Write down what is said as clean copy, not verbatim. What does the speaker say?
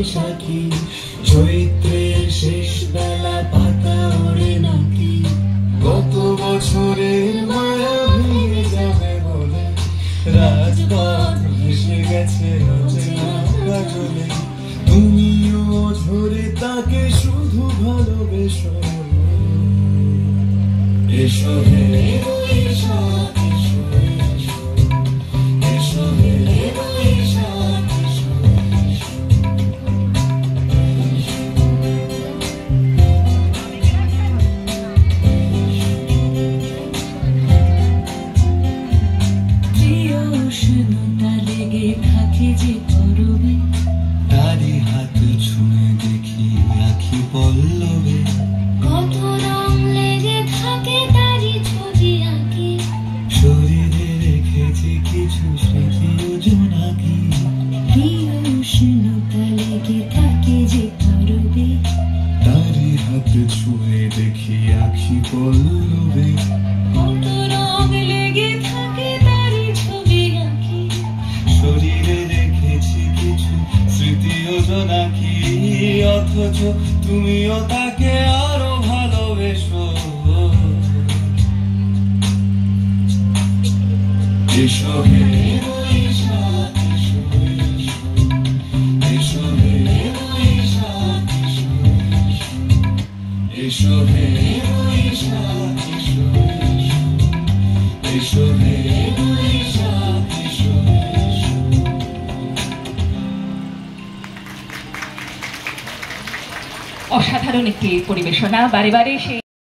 বৈশাখী, চৈত্রের শেষ বেলা পাতা ওড়ে নাকি, গত বছরের মায়া ভেঙে যাবে বলে রাজপথ ভেসে গেছে অচেনা কাজলে। তুমিও ঝরে তাকে শুধু ভালোবেসো, এসো হে বৈশাখ, এসো এসো, এসো হে বৈশাখ, এসো এসো। প্রিয় উষ্ণতা লেগে থাকে যে করবে, তারি হাত ছুঁয়ে দেখি আখি পল্লবে, কত রং লেগে থাকে তারি ছবি আঁকি, শরীরে রেখেছি কিছু স্মৃতি ও জোনাকি। প্রিয় উষ্ণতা লেগে থাকে যে করবে, তারি হাত ছুঁয়ে দেখি আখি পল্লবে, কত রং লেগে থাকে তারি ছবি আঁকি, শরীরে রেখেছি কিছু স্মৃতি ও জোনাকি। অথচ তুমিও তাকে আরো ভালোবেসো, এসো হে বৈশাখ, এসো এসো, এসো হে বৈশাখ, এসো এসো, এসো হে বৈশাখ, এসো এসো, এসো হে বৈশাখ, এসো এসো। অসাধারণ একটি পরিবেশনা, বারে বারে সেই